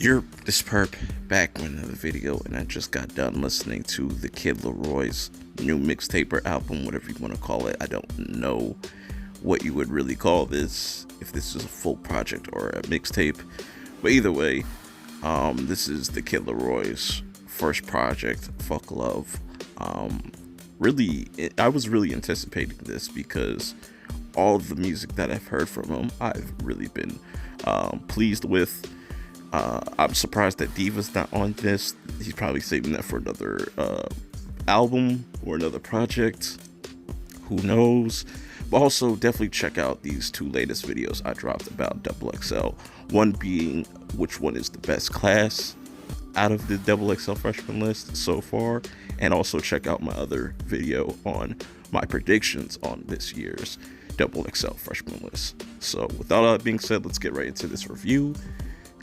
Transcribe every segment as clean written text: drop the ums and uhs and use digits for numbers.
This perp back with another video, and I just got done listening to the kid Laroi's new mixtape or album, whatever you want to call it. I don't know what you would really call this, if this is a full project or a mixtape, but either way, this is the kid Laroi's first project, Fuck Love. I was really anticipating this because all of the music that I've heard from him, I've really been pleased with. I'm surprised that Diva's not on this. He's probably saving that for another album or another project. Who knows? But also definitely check out these two latest videos I dropped about XXL. One being which one is the best class out of the XXL freshman list so far, and also check out my other video on my predictions on this year's XXL freshman list. So with all that being said, let's get right into this review.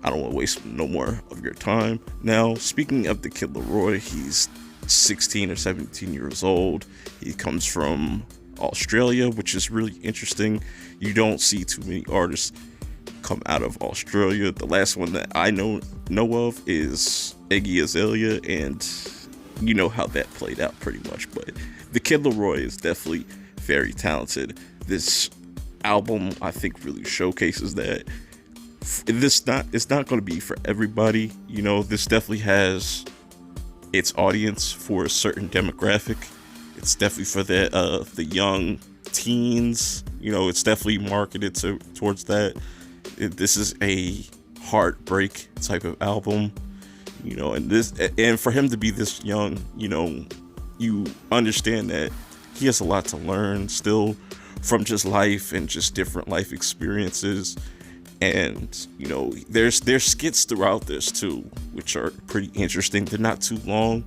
I don't want to waste no more of your time. Now, speaking of the kid Laroi, he's 16 or 17 years old. He comes from Australia, which is really interesting. You don't see too many artists come out of Australia. The last one that I know of is Iggy Azalea, and you know how that played out pretty much. But the kid Laroi is definitely very talented. This album, I think, really showcases that. It's not going to be for everybody. You know, this definitely has its audience for a certain demographic. It's definitely for the young teens. You know, it's definitely marketed towards that. This is a heartbreak type of album. You know, and for him to be this young, you know, you understand that he has a lot to learn still from just life and just different life experiences. And, you know, there's skits throughout this too, which are pretty interesting. They're not too long.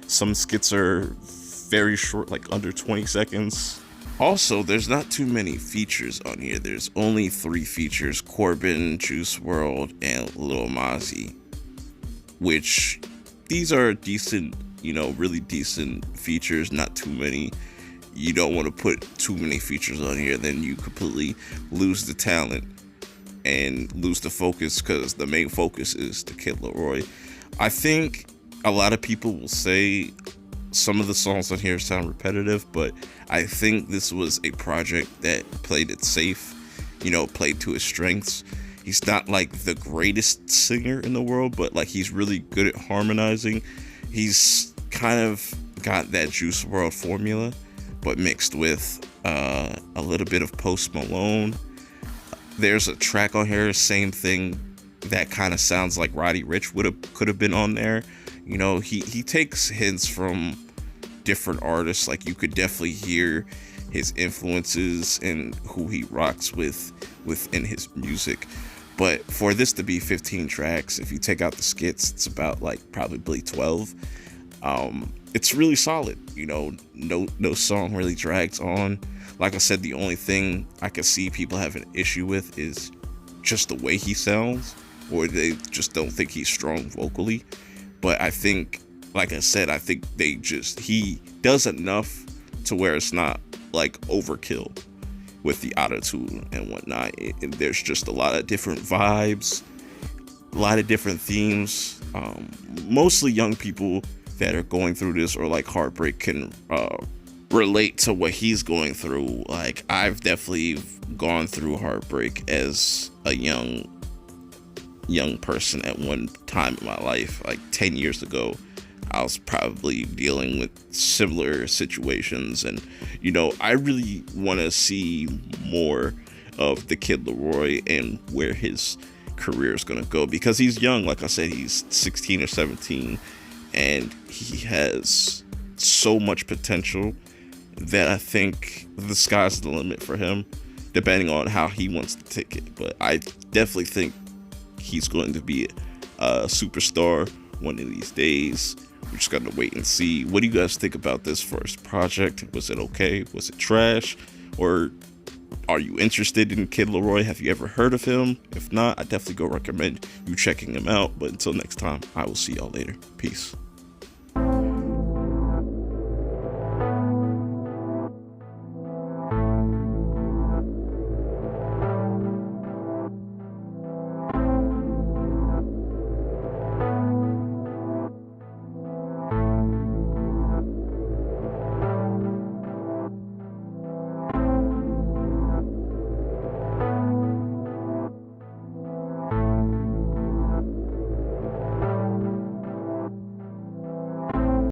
Some skits are very short, like under 20 seconds. Also, there's not too many features on here. There's only 3 features: Corbin, Juice WRLD, and Lil Mozzie. Which, these are decent, you know, really decent features, not too many. You don't want to put too many features on here, then you completely lose the talent and lose the focus, because the main focus is the kid Laroi. I think a lot of people will say some of the songs on here sound repetitive, but I think this was a project that played it safe, you know, played to his strengths. He's not like the greatest singer in the world, but like he's really good at harmonizing. He's kind of got that Juice WRLD formula, but mixed with a little bit of Post Malone. There's a track on here, same thing, that kind of sounds like Roddy Ricch could have been on there. You know, he takes hints from different artists. Like, you could definitely hear his influences and who he rocks within his music. But for this to be 15 tracks, if you take out the skits, it's about like probably 12. It's really solid. You know, no song really drags on. Like I said, the only thing I can see people have an issue with is just the way he sounds, or they just don't think he's strong vocally. But I think, like I said, I think he does enough to where it's not like overkill with the auto-tune and whatnot. And there's just a lot of different vibes, a lot of different themes. Mostly young people that are going through this or like heartbreak can relate to what he's going through. Like, I've definitely gone through heartbreak as a young person at one time in my life. Like 10 years ago, I was probably dealing with similar situations, and you know, I really want to see more of the kid Laroi and where his career is going to go, because he's young. Like I said, he's 16 or 17, and he has so much potential that I think the sky's the limit for him, depending on how he wants to take it. But I definitely think he's going to be a superstar one of these days. We're just gonna wait and see. What do you guys think about this first project? Was it okay? Was it trash? Or are you interested in Kid Laroi? Have you ever heard of him? If not, I definitely go recommend you checking him out. But until next time, I will see y'all later. Peace.